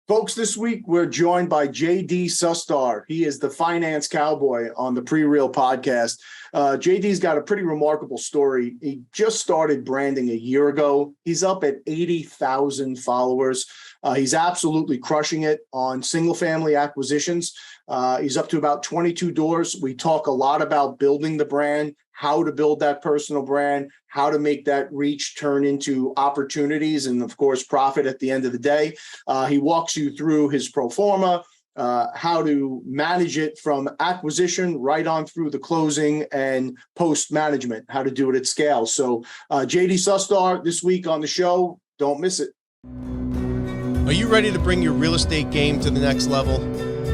Folks, this week we're joined by JD Sustar. He is the finance cowboy on the Prereal podcast. JD's got a pretty remarkable story. He just started branding a year ago. He's up at 80,000 followers. He's absolutely crushing it on single family acquisitions. He's up to about 22 doors. We talk a lot about building the brand, how to build that personal brand, how to make that reach turn into opportunities, and of course, profit at the end of the day. He walks you through his pro forma, how to manage it from acquisition right on through the closing and post management, how to do it at scale. So JD Sustar this week on the show, don't miss it. Are you ready to bring your real estate game to the next level?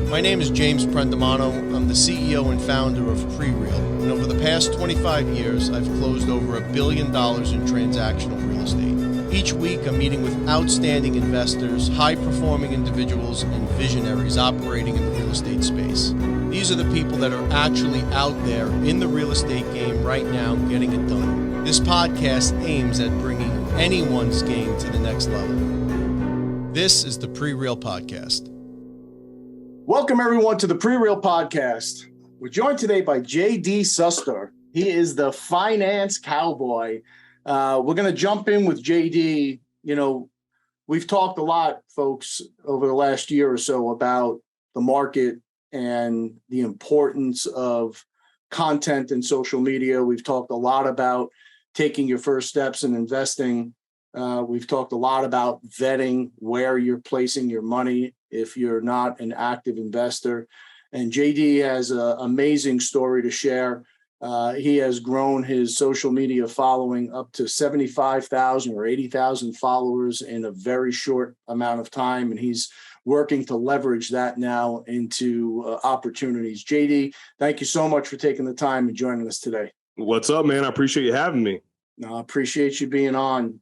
My name is James Prendamano. I'm the CEO and founder of Prereal, and over the past 25 years, I've closed over $1 billion in transactional real estate. Each week, I'm meeting with outstanding investors, high-performing individuals, and visionaries operating in the real estate space. These are the people that are actually out there in the real estate game right now getting it done. This podcast aims at bringing anyone's game to the next level. This is the Prereal Podcast. Welcome, everyone, to the Prereal Podcast. We're joined today by JD Sustar. He is the finance cowboy. We're going to jump in with JD. You know, we've talked a lot, folks, over the last year or so about the market and the importance of content and social media. We've talked a lot about taking your first steps in investing. We've talked a lot about vetting where you're placing your money if you're not an active investor. And JD has an amazing story to share. He has grown his social media following up to 75,000 or 80,000 followers in a very short amount of time. And he's working to leverage that now into opportunities. JD, thank you so much for taking the time and joining us today. What's up, man? I appreciate you having me. No, I appreciate you being on.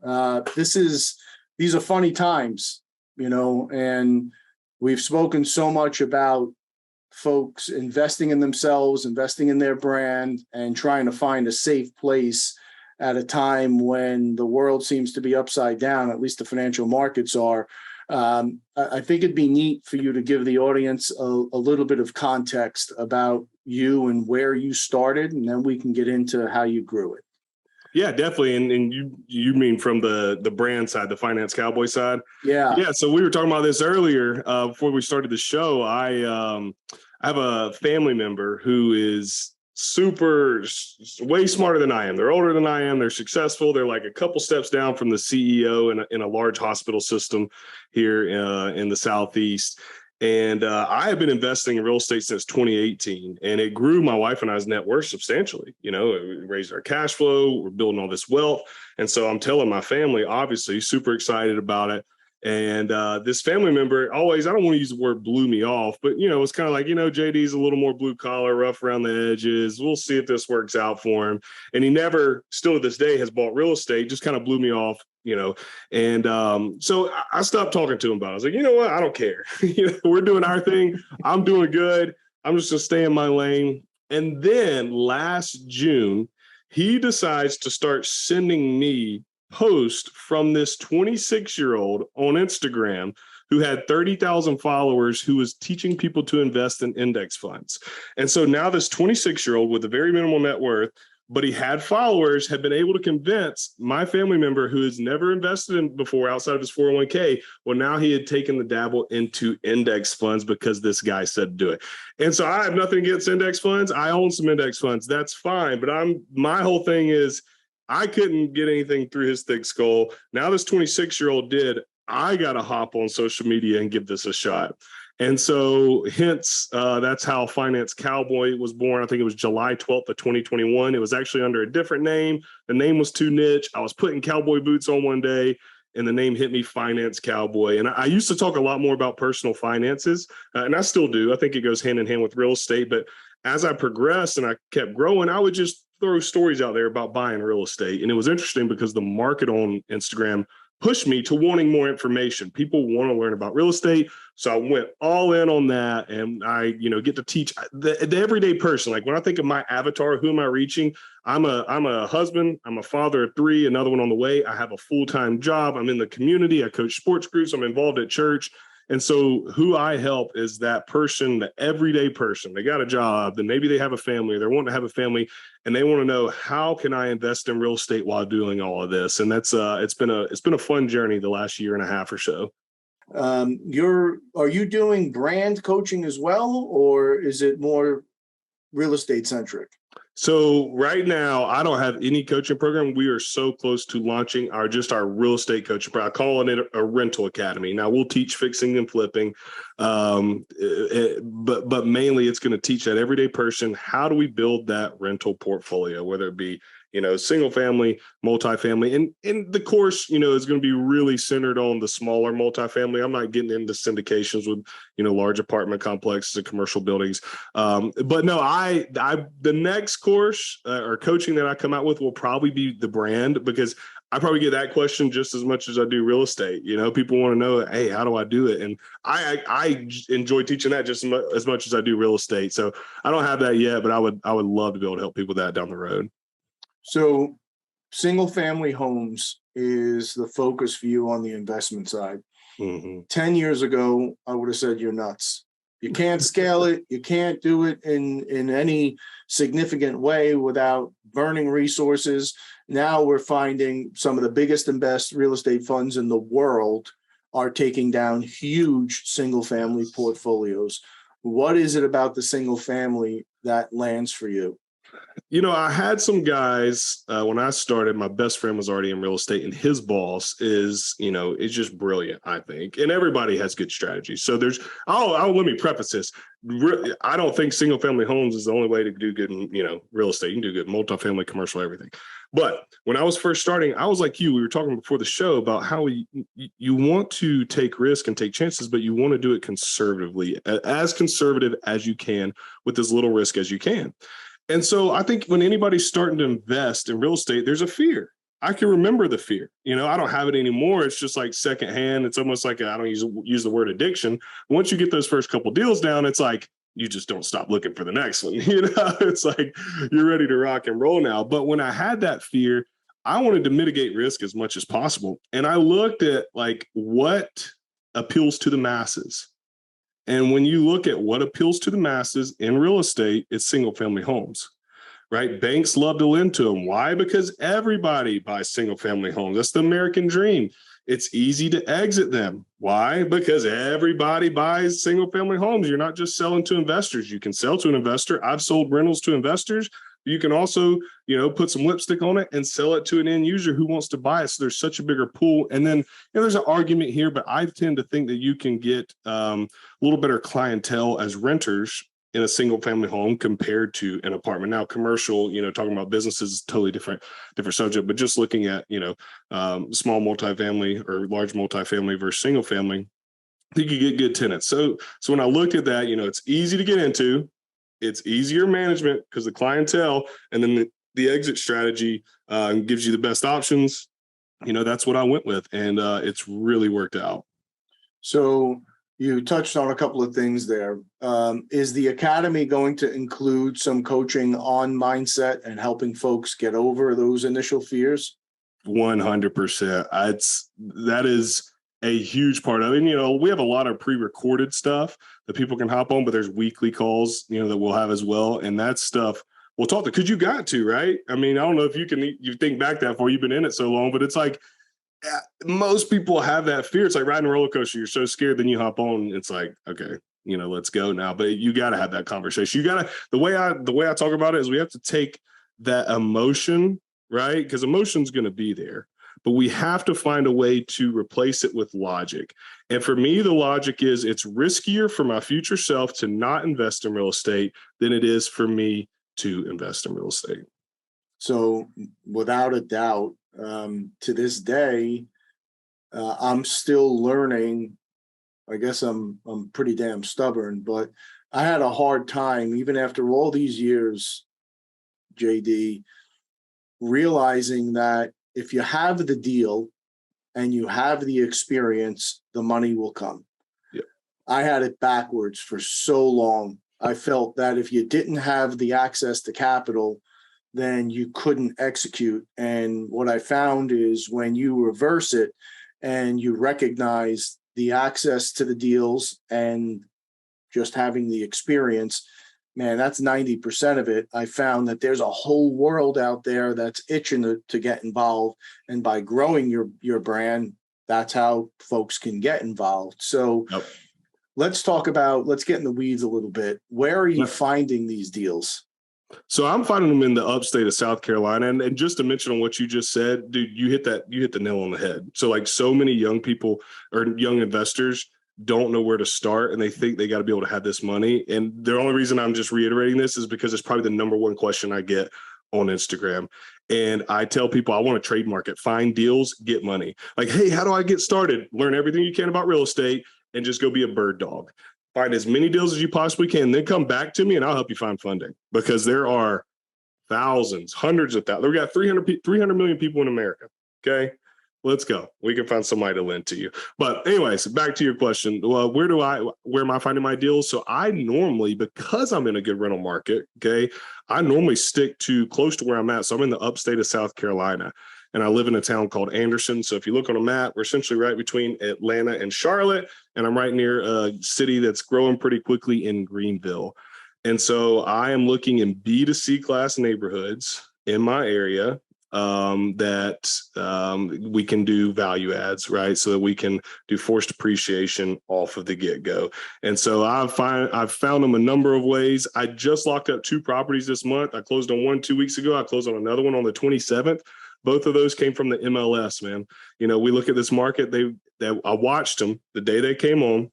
These are funny times, you know, and we've spoken so much about folks investing in themselves, investing in their brand, and trying to find a safe place at a time when the world seems to be upside down, at least the financial markets are. I think it'd be neat for you to give the audience a little bit of context about you and where you started, and then we can get into how you grew it. Yeah, definitely. And you mean from the brand side, the finance cowboy side? Yeah. Yeah. So we were talking about this earlier before we started the show. I have a family member who is way smarter than I am. They're older than I am. They're successful. They're like a couple steps down from the CEO in a large hospital system here in the Southeast. And I have been investing in real estate since 2018, and it grew my wife and I's net worth substantially. You know, it raised our cash flow. We're building all this wealth. And so I'm telling my family, obviously, super excited about it. And this family member always, I don't want to use the word blew me off, but, you know, it's kind of like, you know, JD's a little more blue collar, rough around the edges. We'll see if this works out for him. And he never, still to this day, has bought real estate, just kind of blew me off. You know, and so I stopped talking to him about it. I was like, you know what? I don't care. You know, we're doing our thing. I'm doing good. I'm just going to stay in my lane. And then last June, he decides to start sending me posts from this 26-year-old on Instagram who had 30,000 followers, who was teaching people to invest in index funds. And so now this 26-year-old with a very minimal net worth, but he had followers, had been able to convince my family member who has never invested in before outside of his 401k. Well, now he had taken the dabble into index funds because this guy said to do it. And so I have nothing against index funds. I own some index funds. That's fine. But my whole thing is I couldn't get anything through his thick skull. Now this 26-year-old did. I got to hop on social media and give this a shot. And so hence, that's how Finance Cowboy was born. I think it was July 12th of 2021. It was actually under a different name. The name was too niche. I was putting cowboy boots on one day, and the name hit me, Finance Cowboy. And I used to talk a lot more about personal finances, and I still do. I think it goes hand in hand with real estate. But as I progressed and I kept growing, I would just throw stories out there about buying real estate. And it was interesting because the market on Instagram pushed me to wanting more information. People want to learn about real estate. So I went all in on that. And I, get to teach the everyday person. Like when I think of my avatar, who am I reaching? I'm a husband. I'm a father of 3, another one on the way. I have a full-time job. I'm in the community. I coach sports groups. I'm involved at church. And so who I help is that person, the everyday person. They got a job, then maybe they have a family, or they're wanting to have a family, and they want to know, how can I invest in real estate while doing all of this? And that's it's been a fun journey the last year and a half or so. Are you doing brand coaching as well, or is it more real estate centric? So right now, I don't have any coaching program. We are so close to launching our real estate coaching program. I call it a rental academy. Now we'll teach fixing and flipping, but mainly it's going to teach that everyday person, how do we build that rental portfolio, whether it be single family, multifamily, and the course, is going to be really centered on the smaller multifamily. I'm not getting into syndications with, large apartment complexes and commercial buildings. But no, the next course or coaching that I come out with will probably be the brand, because I probably get that question just as much as I do real estate. People want to know, hey, how do I do it? And I enjoy teaching that just as much as I do real estate. So I don't have that yet, but I would love to be able to help people with that down the road. So single family homes is the focus for you on the investment side. Mm-hmm. 10 years ago, I would have said you're nuts. You can't scale it. You can't do it in any significant way without burning resources. Now we're finding some of the biggest and best real estate funds in the world are taking down huge single family portfolios. What is it about the single family that lands for you? I had some guys when I started. My best friend was already in real estate, and his boss is just brilliant, I think. And everybody has good strategies. So let me preface this. I don't think single family homes is the only way to do good in, real estate. You can do good multifamily, commercial, everything. But when I was first starting, I was like you. We were talking before the show about how you want to take risk and take chances, but you want to do it conservatively, as conservative as you can, with as little risk as you can. And so I think when anybody's starting to invest in real estate, there's a fear. I can remember the fear. I don't have it anymore. It's just like secondhand. It's almost like I don't use the word addiction. Once you get those first couple deals down, it's like you just don't stop looking for the next one. It's like you're ready to rock and roll now. But when I had that fear, I wanted to mitigate risk as much as possible. And I looked at like what appeals to the masses. And when you look at what appeals to the masses in real estate, it's single family homes, right? Banks love to lend to them. Why? Because everybody buys single family homes. That's the American dream. It's easy to exit them. Why? Because everybody buys single family homes. You're not just selling to investors. You can sell to an investor. I've sold rentals to investors. You can also, put some lipstick on it and sell it to an end user who wants to buy it. So there's such a bigger pool. And then there's an argument here, but I tend to think that you can get a little better clientele as renters in a single family home compared to an apartment. Now, commercial, talking about businesses is totally different subject, but just looking at, small multifamily or large multifamily versus single family, I think you get good tenants. So when I looked at that, it's easy to get into. It's easier management because the clientele, and then the exit strategy gives you the best options. That's what I went with, and it's really worked out. So you touched on a couple of things there. Is the academy going to include some coaching on mindset and helping folks get over those initial fears? 100%. That is a huge part of it. We have a lot of pre-recorded stuff that people can hop on, but there's weekly calls, that we'll have as well. And that stuff we'll talk to, because you got to, right? I mean, I don't know if you think back that far, you've been in it so long, but it's like most people have that fear. It's like riding a roller coaster. You're so scared, then you hop on. It's like, okay, let's go now. But you got to have that conversation. The way I talk about it is we have to take that emotion, right? Because emotion's going to be there. But we have to find a way to replace it with logic. And for me, the logic is it's riskier for my future self to not invest in real estate than it is for me to invest in real estate. So without a doubt, to this day, I'm still learning. I guess I'm pretty damn stubborn, but I had a hard time, even after all these years, JD, realizing that if you have the deal and you have the experience, the money will come. Yeah. I had it backwards for so long. I felt that if you didn't have the access to capital, then you couldn't execute. And what I found is when you reverse it and you recognize the access to the deals and just having the experience, man, that's 90% of it. I found that there's a whole world out there that's itching to get involved. And by growing your brand, that's how folks can get involved. So Yep. let's get in the weeds a little bit. Where are you finding these deals? So I'm finding them in the upstate of South Carolina. And just to mention on what you just said, dude, you hit the nail on the head. So like so many young people or young investors don't know where to start, and they think they got to be able to have this money. And the only reason I'm just reiterating this is because it's probably the number one question I get on Instagram. And I tell people, I want to trademark it, find deals, get money. Like, hey, how do I get started? Learn everything you can about real estate and just go be a bird dog. Find as many deals as you possibly can, then come back to me and I'll help you find funding, because there are thousands, hundreds of thousands. We've got 300 million people in America. Okay, let's go. We can find somebody to lend to you. But anyways, back to your question. Well, where am I finding my deals? So I normally, because I'm in a good rental market, okay, I normally stick to close to where I'm at. So I'm in the upstate of South Carolina, and I live in a town called Anderson. So if you look on a map, we're essentially right between Atlanta and Charlotte, and I'm right near a city that's growing pretty quickly in Greenville. And so I am looking in B2C class neighborhoods in my area that we can do value adds, right? So that we can do forced appreciation off of the get-go. And so I've found them a number of ways. I just locked up 2 properties this month. I closed on one 2 weeks ago. I closed on another one on the 27th. Both of those came from the MLS, man. You know, we look at this market. I watched them the day they came on,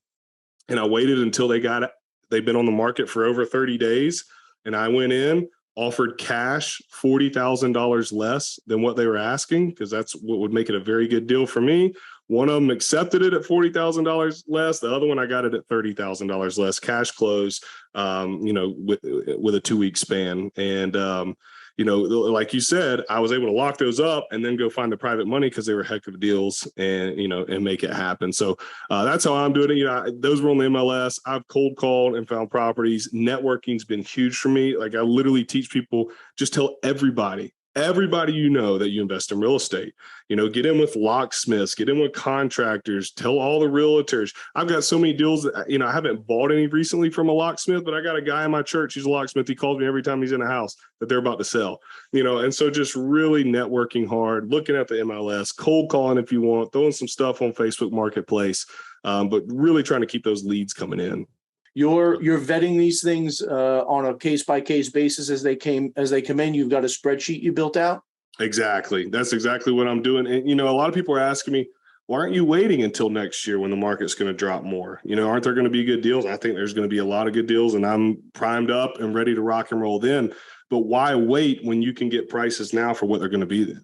and I waited until they've been on the market for over 30 days. And I went in, offered cash $40,000 less than what they were asking, because that's what would make it a very good deal for me. One of them accepted it at $40,000 less. The other one, I got it at $30,000 less, cash close, with a 2-week span. And, like you said, I was able to lock those up and then go find the private money because they were heck of deals, and make it happen. So that's how I'm doing it. Those were on the MLS. I've cold called and found properties. Networking's been huge for me. Like, I literally teach people, just tell everybody you know that you invest in real estate. Get in with locksmiths, get in with contractors, tell all the realtors. I've got so many deals that, I haven't bought any recently from a locksmith, but I got a guy in my church, he's a locksmith. He calls me every time he's in a house that they're about to sell, and so just really networking hard, looking at the MLS, cold calling if you want, throwing some stuff on Facebook Marketplace, but really trying to keep those leads coming in. You're vetting these things on a case-by-case basis as they come in. You've got a spreadsheet you built out? Exactly. That's exactly what I'm doing. And, a lot of people are asking me, why aren't you waiting until next year when the market's going to drop more? Aren't there going to be good deals? I think there's going to be a lot of good deals, and I'm primed up and ready to rock and roll then. But why wait when you can get prices now for what they're going to be,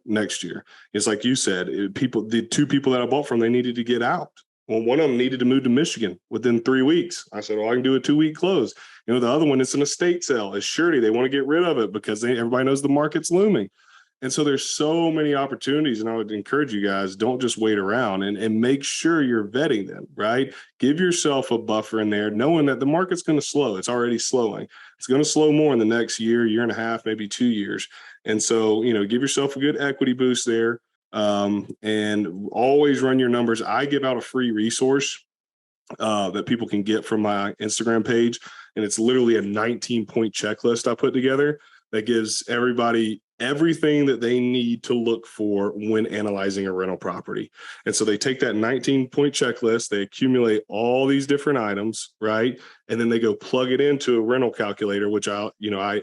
next year? It's like you said, the 2 people that I bought from, they needed to get out. Well, one of them needed to move to Michigan within 3 weeks. I said, well, I can do a 2-week close. The other one, it's an estate sale. It's surety. They want to get rid of it because everybody knows the market's looming. And so there's so many opportunities, and I would encourage you guys, don't just wait around, and make sure you're vetting them, right? Give yourself a buffer in there, knowing that the market's going to slow. It's already slowing. It's going to slow more in the next year and a half, maybe 2 years. And so, give yourself a good equity boost there. And always run your numbers. I give out a free resource that people can get from my Instagram page, and it's literally a 19-point checklist I put together that gives everybody everything that they need to look for when analyzing a rental property. And so they take that 19-point checklist, they accumulate all these different items, right? And then they go plug it into a rental calculator, which I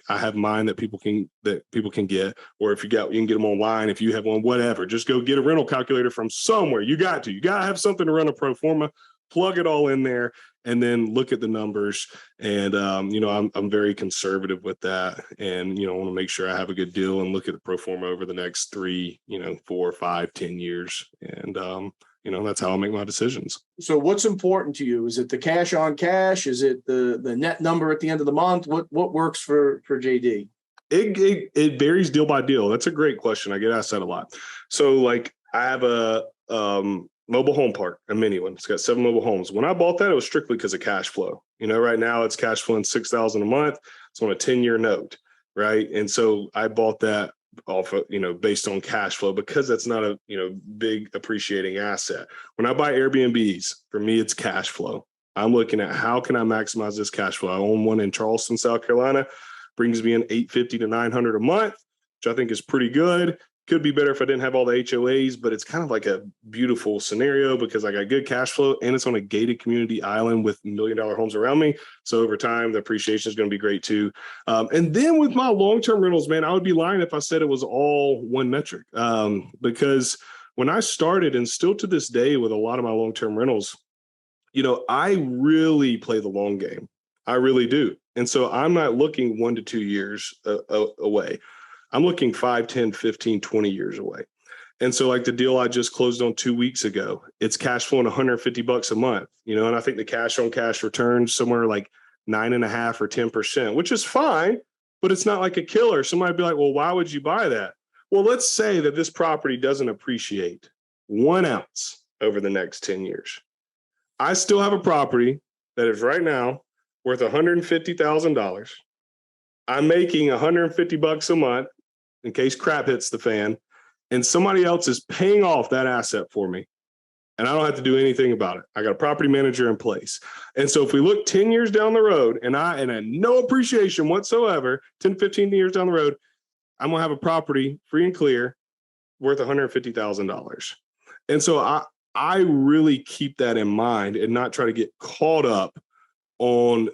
have mine that people can get, or if you can get them online, if you have one, whatever, just go get a rental calculator from somewhere. You got to have something to run a pro forma, plug it all in there, and then look at the numbers. And, I'm very conservative with that, and, I want to make sure I have a good deal and look at the pro forma over the next 3, 4, 5, 10 years. And, that's how I make my decisions. So what's important to you? Is it the cash on cash? Is it the net number at the end of the month? What works for JD? It varies deal by deal. That's a great question. I get asked that a lot. So like I have a, mobile home park, a mini one. It's got 7 mobile homes. When I bought that, it was strictly because of cash flow. Right now it's cash flowing $6,000 a month. It's on a 10-year note, right? And so I bought that off of, based on cash flow, because that's not a, big appreciating asset. When I buy Airbnbs, for me, it's cash flow. I'm looking at how can I maximize this cash flow. I own one in Charleston, South Carolina, brings me in $850 to $900 a month, which I think is pretty good. Could be better if I didn't have all the HOAs, but it's kind of like a beautiful scenario because I got good cash flow and it's on a gated community island with $1 million homes around me. So over time, the appreciation is going to be great too. And then with my long-term rentals, man, I would be lying if I said it was all one metric, because when I started, and still to this day with a lot of my long-term rentals, I really play the long game. I really do. And so I'm not looking 1 to 2 years away. I'm looking 5, 10, 15, 20 years away. And so like the deal I just closed on 2 weeks ago, it's cash flowing $150 a month, and I think the cash on cash returns somewhere like 9.5 or 10%, which is fine, but it's not like a killer. Somebody would be like, well, why would you buy that? Well, let's say that this property doesn't appreciate 1 ounce over the next 10 years. I still have a property that is right now worth $150,000. I'm making $150 a month in case crap hits the fan, and somebody else is paying off that asset for me. And I don't have to do anything about it. I got a property manager in place. And so if we look 10 years down the road and I no appreciation whatsoever, 10, 15 years down the road, I'm going to have a property free and clear worth $150,000. And so I really keep that in mind and not try to get caught up on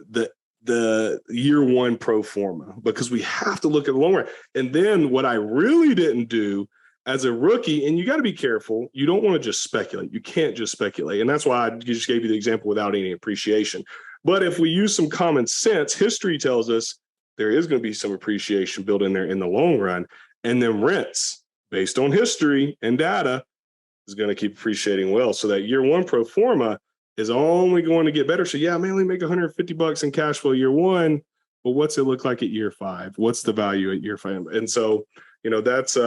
the year one pro forma, because we have to look at the long run. And then what I really didn't do as a rookie, and you got to be careful, you don't want to just speculate. You can't just speculate. And that's why I just gave you the example without any appreciation. But if we use some common sense, history tells us there is going to be some appreciation built in there in the long run. And then rents based on history and data is going to keep appreciating well. So that year one pro forma is only going to get better. So yeah, I may only make $150 in cash flow year one, but what's it look like at year 5? What's the value at year 5? And so, that's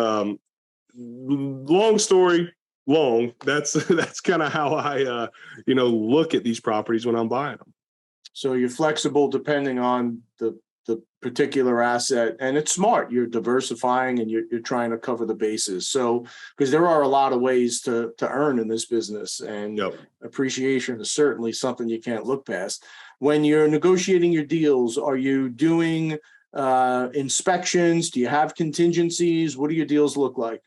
long story long. That's kind of how I, look at these properties when I'm buying them. So you're flexible depending on the particular asset, and it's smart. You're diversifying and you're trying to cover the bases. So, because there are a lot of ways to earn in this business, and appreciation is certainly something you can't look past. When you're negotiating your deals, are you doing inspections? Do you have contingencies? What do your deals look like?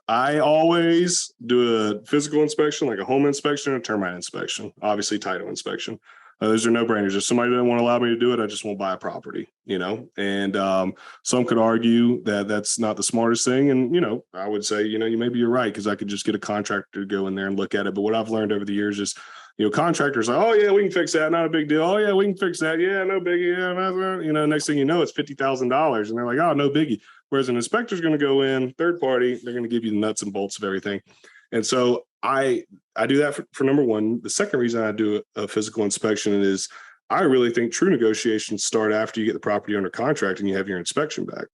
I always do a physical inspection, like a home inspection, a termite inspection, obviously title inspection. Those are no-brainers. If somebody doesn't want to allow me to do it, I just won't buy a property, And some could argue that that's not the smartest thing. And, I would say, maybe you're right, because I could just get a contractor to go in there and look at it. But what I've learned over the years is, contractors are like, oh, yeah, we can fix that. Not a big deal. Oh, yeah, we can fix that. Yeah, no biggie. Yeah, next thing you know, it's $50,000. And they're like, oh, no biggie. Whereas an inspector's going to go in, third party, they're going to give you the nuts and bolts of everything. And so I do that for number one. The second reason I do a physical inspection is I really think true negotiations start after you get the property under contract and you have your inspection back.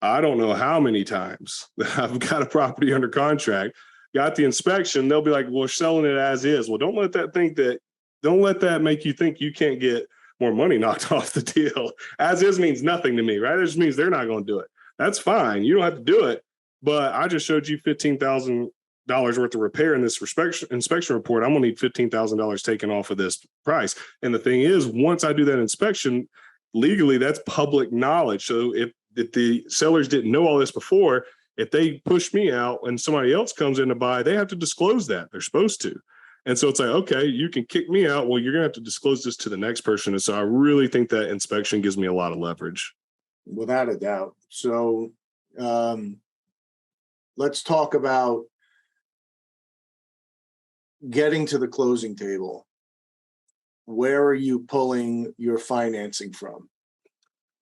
I don't know how many times that I've got a property under contract, got the inspection, they'll be like, well, we're selling it as is. Well, don't let that make you think you can't get more money knocked off the deal. As is means nothing to me, right? It just means they're not going to do it. That's fine. You don't have to do it. But I just showed you $15,000 worth of repair in this inspection report. I'm going to need $15,000 taken off of this price. And the thing is, once I do that inspection, legally, that's public knowledge. So if the sellers didn't know all this before, if they push me out and somebody else comes in to buy, they have to disclose that. They're supposed to. And so it's like, okay, you can kick me out. Well, you're going to have to disclose this to the next person. And so I really think that inspection gives me a lot of leverage. Without a doubt. So let's talk about getting to the closing table. Where are you pulling your financing from?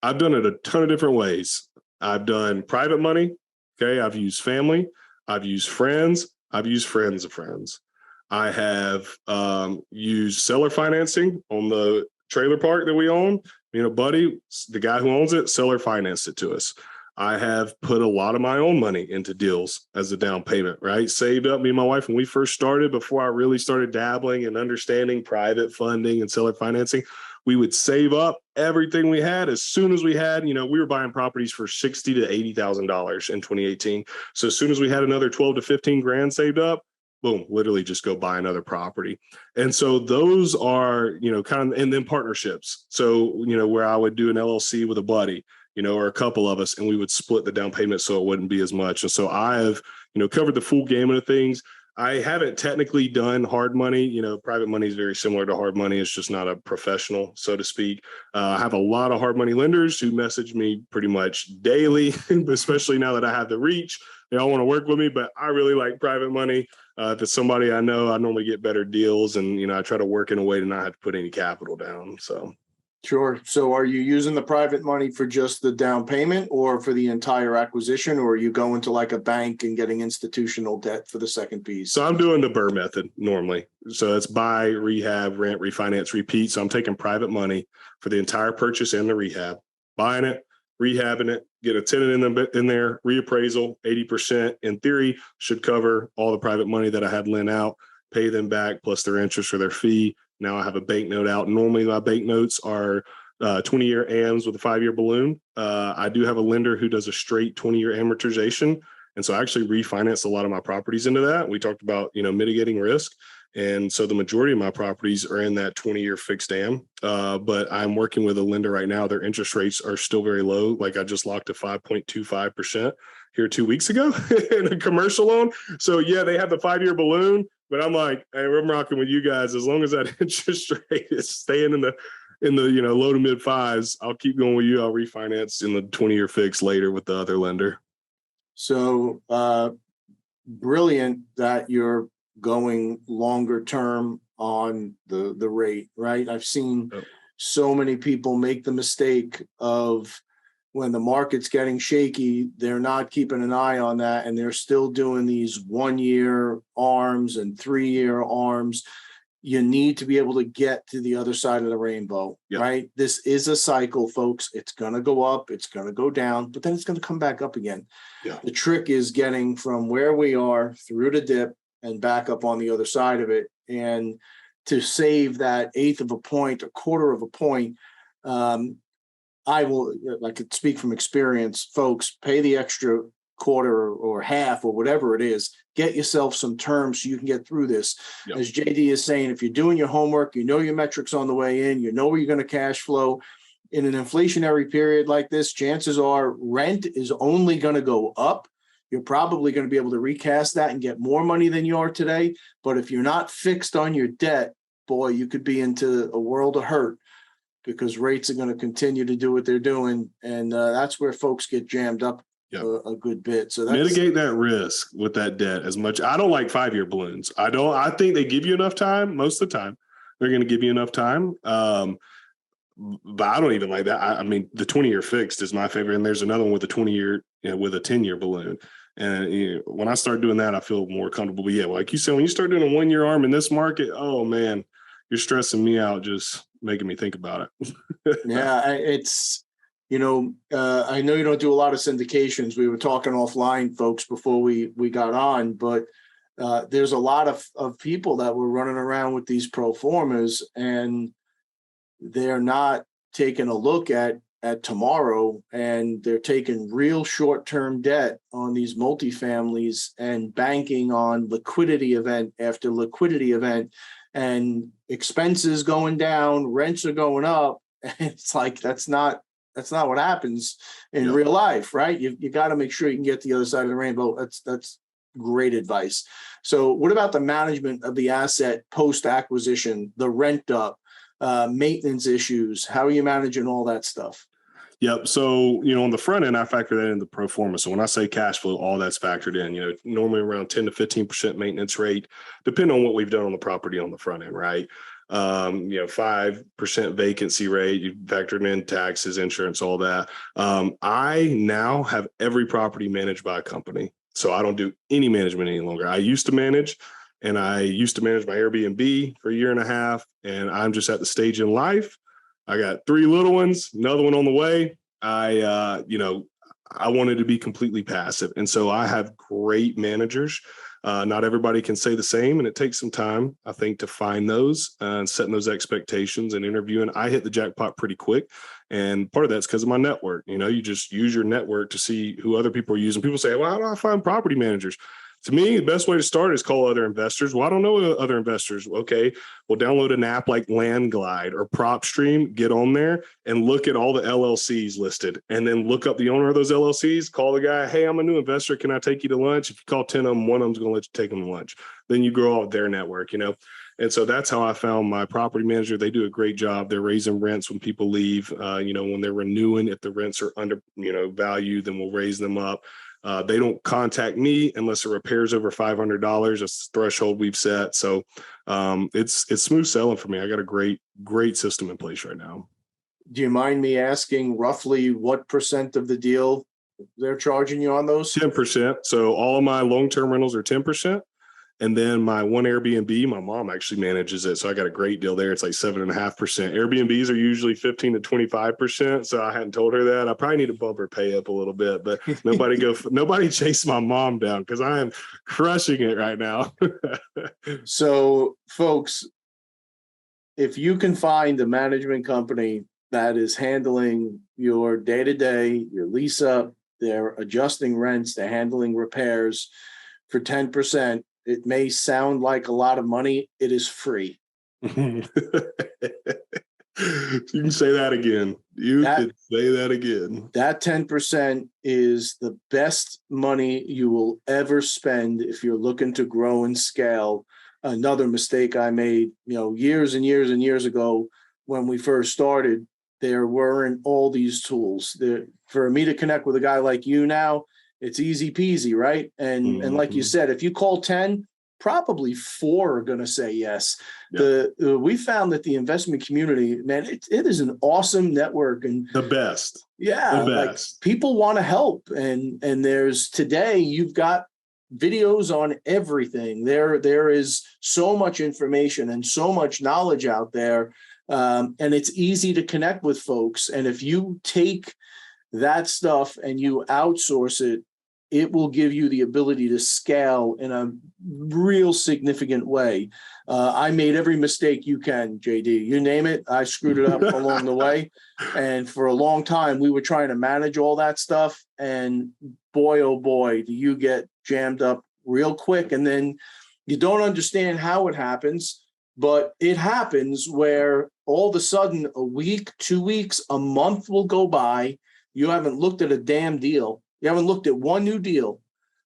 I've done it a ton of different ways. I've done private money. Okay. I've used family. I've used friends. I've used friends of friends. I have used seller financing on the trailer park that we own. Buddy, the guy who owns it, seller financed it to us. I have put a lot of my own money into deals as a down payment, right? Saved up, me and my wife, when we first started, before I really started dabbling and understanding private funding and seller financing, we would save up everything we had as soon as we had, we were buying properties for $60,000 to $80,000 in 2018. So as soon as we had another 12 to 15 grand saved up, boom, literally just go buy another property. And so those are, kind of, and then partnerships. So, where I would do an LLC with a buddy, or a couple of us, and we would split the down payment so it wouldn't be as much. And so I have, covered the full gamut of things. I haven't technically done hard money. Private money is very similar to hard money. It's just not a professional, so to speak. I have a lot of hard money lenders who message me pretty much daily, especially now that I have the reach. They all want to work with me, but I really like private money. If it's somebody I know, I normally get better deals, and I try to work in a way to not have to put any capital down. So. Sure. So are you using the private money for just the down payment or for the entire acquisition, or are you going to like a bank and getting institutional debt for the second piece? So I'm doing the Burr method normally. So it's buy, rehab, rent, refinance, repeat. So I'm taking private money for the entire purchase and the rehab, buying it, rehabbing it, get a tenant in there, reappraisal, 80% in theory should cover all the private money that I had lent out, pay them back plus their interest or their fee. Now I have a bank note out. Normally my bank notes are 20-year AMs with a 5-year balloon. I do have a lender who does a straight 20-year amortization. And so I actually refinance a lot of my properties into that. We talked about, mitigating risk. And so the majority of my properties are in that 20-year fixed AM. But I'm working with a lender right now. Their interest rates are still very low. Like I just locked a 5.25% here 2 weeks ago in a commercial loan. So yeah, they have the 5-year balloon. But I'm like, hey, I'm rocking with you guys. As long as that interest rate is staying in the low to mid fives, I'll keep going with you. I'll refinance in the 20-year fix later with the other lender. So brilliant that you're going longer term on the rate, right? I've seen so many people make the mistake of when the market's getting shaky, they're not keeping an eye on that, and they're still doing these 1-year ARMs and 3-year ARMs. You need to be able to get to the other side of the rainbow, right? This is a cycle, folks. It's going to go up, it's going to go down, but then it's going to come back up again. Yeah. The trick is getting from where we are through the dip and back up on the other side of it. And to save that 1/8 of a point, 1/4 of a point, I could speak from experience, folks, pay the extra quarter or half or whatever it is, get yourself some terms so you can get through this. Yep. As JD is saying, if you're doing your homework, your metrics on the way in, where you're going to cash flow. In an inflationary period like this, chances are rent is only going to go up. You're probably going to be able to recast that and get more money than you are today. But if you're not fixed on your debt, boy, you could be into a world of hurt, because rates are going to continue to do what they're doing. And that's where folks get jammed up a good bit. So that's, mitigate that risk with that debt as much. I don't like 5-year balloons. I think they give you enough time. Most of the time, they're going to give you enough time. But I don't even like that. I mean, the 20-year fixed is my favorite. And there's another one with a 20-year, with a 10-year balloon. And when I start doing that, I feel more comfortable. But yeah, like you said, when you start doing a 1-year ARM in this market, oh man, you're stressing me out just making me think about it. Yeah, it's, I know you don't do a lot of syndications. We were talking offline, folks, before we got on, but there's a lot of people that were running around with these pro formas, and they're not taking a look at tomorrow, and they're taking real short-term debt on these multifamilies and banking on liquidity event after liquidity event, and expenses going down, rents are going up. It's like, that's not what happens in real life, right? You got to make sure you can get to the other side of the rainbow. That's great advice. So what about the management of the asset post-acquisition, the rent up, maintenance issues? How are you managing all that stuff? Yep. So, on the front end, I factor that in the pro forma. So when I say cash flow, all that's factored in, normally around 10 to 15% maintenance rate, depending on what we've done on the property on the front end, right? 5% vacancy rate, you factored in taxes, insurance, all that. I now have every property managed by a company. So I don't do any management any longer. I used to manage my Airbnb for 1.5 years, and I'm just at the stage in life. I got 3 little ones, another one on the way. I wanted to be completely passive. And so I have great managers Not everybody can say the same, and it takes some time, I think, to find those and setting those expectations and interviewing. I hit the jackpot pretty quick, and part of that's because of my network. You just use your network to see who other people are using. People say, well, how do I find property managers? To me, the best way to start is call other investors. Well, I don't know other investors. Okay, well, download an app like LandGlide or PropStream, get on there and look at all the LLCs listed, and then look up the owner of those LLCs, call the guy, hey, I'm a new investor. Can I take you to lunch? If you call 10 of them, one of them's going to let you take them to lunch. Then you grow out their network, And so that's how I found my property manager. They do a great job. They're raising rents when people leave, when they're renewing, if the rents are under, value, then we'll raise them up. They don't contact me unless the repair's over $500. That's the threshold we've set. So it's smooth selling for me. I got a great system in place right now. Do you mind me asking roughly what % of the deal they're charging you on those? 10%. So all of my long-term rentals are 10%. And then my one Airbnb, my mom actually manages it. So I got a great deal there. It's like 7.5%. Airbnbs are usually 15 to 25%. So I hadn't told her that. I probably need to bump her pay up a little bit, but nobody chase my mom down because I am crushing it right now. So folks, if you can find a management company that is handling your day-to-day, your lease up, they're adjusting rents, they're handling repairs for 10%, it may sound like a lot of money. It is free. You can say that again. You could say that again. That 10% is the best money you will ever spend if you're looking to grow and scale. Another mistake I made, years and years and years ago when we first started, there weren't all these tools. For me to connect with a guy like you now, it's easy peasy, right? And like you said, if you call 10, probably 4 are going to say yes. Yeah. We found that the investment community, man, it is an awesome network and the best. Yeah, the best. Like people want to help, and there's today you've got videos on everything. There is so much information and so much knowledge out there, and it's easy to connect with folks. And if you take that stuff and you outsource it, it will give you the ability to scale in a real significant way. I made every mistake you can, JD. You name it, I screwed it up along the way. And for a long time, we were trying to manage all that stuff. And boy, oh boy, do you get jammed up real quick. And then you don't understand how it happens, but it happens where all of a sudden a week, 2 weeks, a month will go by. You haven't looked at a damn deal. You haven't looked at one new deal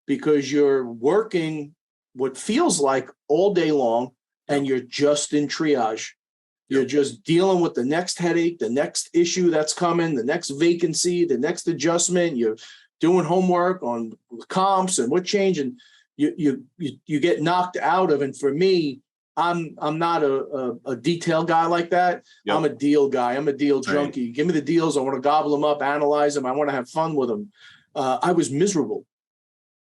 because you're working what feels like all day long and you're just in triage. You're just dealing with the next headache, the next issue that's coming, the next vacancy, the next adjustment. You're doing homework on comps and what change, and you get knocked out of. And for me, I'm not a detail guy like that. Yep. I'm a deal guy. I'm a deal junkie. Right. Give me the deals. I want to gobble them up, analyze them. I want to have fun with them. I was miserable.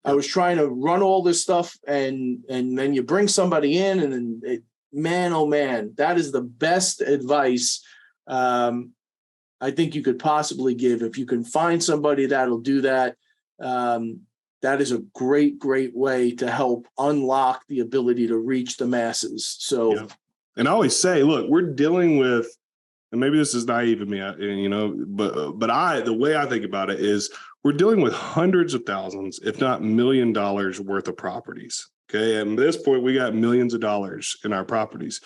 I was trying to run all this stuff, and then you bring somebody in, and then man, oh man, that is the best advice I think you could possibly give. If you can find somebody that'll do that, that is a great way to help unlock the ability to reach the masses. So, yeah. And I always say, look, we're dealing with, and maybe this is naive of me, but the way I think about it is we're dealing with hundreds of thousands, if not $1 million worth of properties. Okay. And at this point, we got millions of dollars in our properties.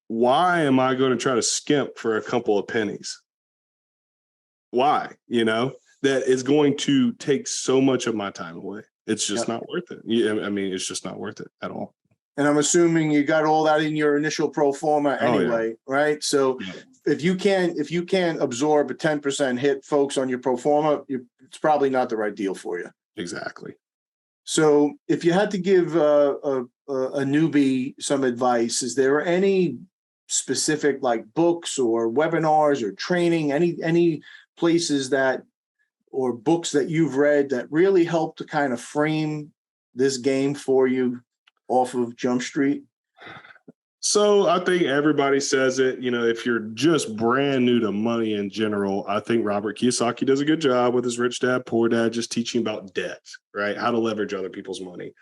Why am I going to try to skimp for a couple of pennies? Why? That is going to take so much of my time away. It's just not worth it. It's just not worth it at all. And I'm assuming you got all that in your initial pro forma anyway, right? So if you can't absorb a 10% hit, folks, on your pro forma, it's probably not the right deal for you. Exactly. So if you had to give a newbie some advice, is there any specific like books or webinars or training, any places or books that you've read that really help to kind of frame this game for you off of Jump Street? So I think everybody says it, if you're just brand new to money in general, I think Robert Kiyosaki does a good job with his Rich Dad, Poor Dad, just teaching about debt, right? How to leverage other people's money.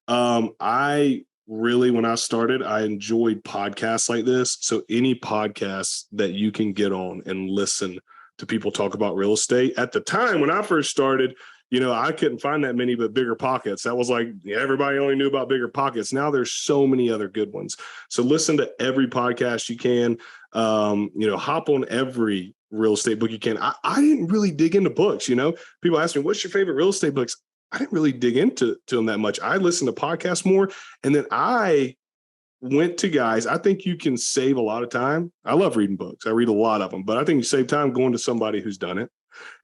I really, when I started, I enjoyed podcasts like this. So any podcasts that you can get on and listen to people talk about real estate. At the time when I first started, I couldn't find that many but Bigger Pockets. That was like, everybody only knew about Bigger Pockets. Now there's so many other good ones. So listen to every podcast you can, hop on every real estate book you can. I didn't really dig into books. People ask me, what's your favorite real estate books? I didn't really dig into them that much. I listened to podcasts more. And then I went to guys. I think you can save a lot of time. I love reading books. I read a lot of them, but I think you save time going to somebody who's done it.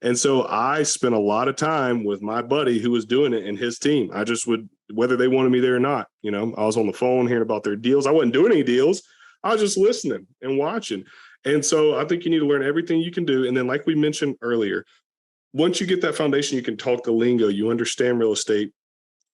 And so I spent a lot of time with my buddy who was doing it and his team. I just would, whether they wanted me there or not, I was on the phone hearing about their deals. I wasn't doing any deals. I was just listening and watching. And so I think you need to learn everything you can do. And then, like we mentioned earlier, once you get that foundation, you can talk the lingo, you understand real estate,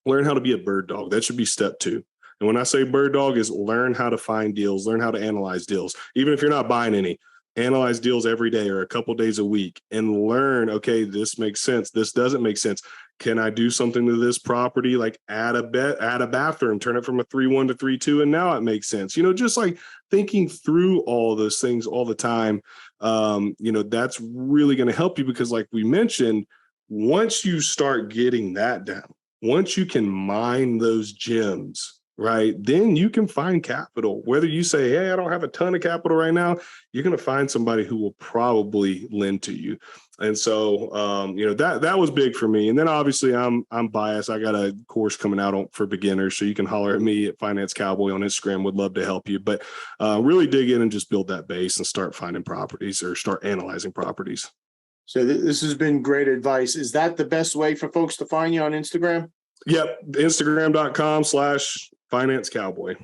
learn how to be a bird dog. That should be step 2. And when I say bird dog, is learn how to find deals, learn how to analyze deals. Even if you're not buying any, analyze deals every day or a couple days a week and learn, okay, this makes sense. This doesn't make sense. Can I do something to this property? Like add a bathroom, turn it from a 3-1 to 3-2. And now it makes sense. Just like thinking through all those things all the time. That's really going to help you because like we mentioned, once you start getting that down, once you can mine those gems, right, then you can find capital. Whether you say, hey, I don't have a ton of capital right now, you're going to find somebody who will probably lend to you. And so, that was big for me. And then obviously I'm biased. I got a course coming out for beginners. So you can holler at me at Finance Cowboy on Instagram. Would love to help you, but really dig in and just build that base and start finding properties or start analyzing properties. So this has been great advice. Is that the best way for folks to find you on Instagram? Yep. Instagram.com/Finance Cowboy.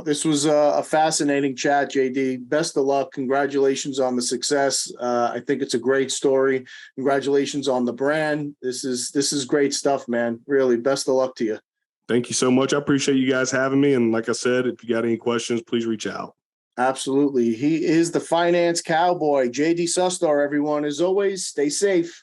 This was a fascinating chat, JD. Best of luck. Congratulations on the success. I think it's a great story. Congratulations on the brand. This is great stuff, man. Really, best of luck to you. Thank you so much. I appreciate you guys having me. And like I said, if you got any questions, please reach out. Absolutely. He is the Finance Cowboy, JD Sustar, everyone. As always, stay safe.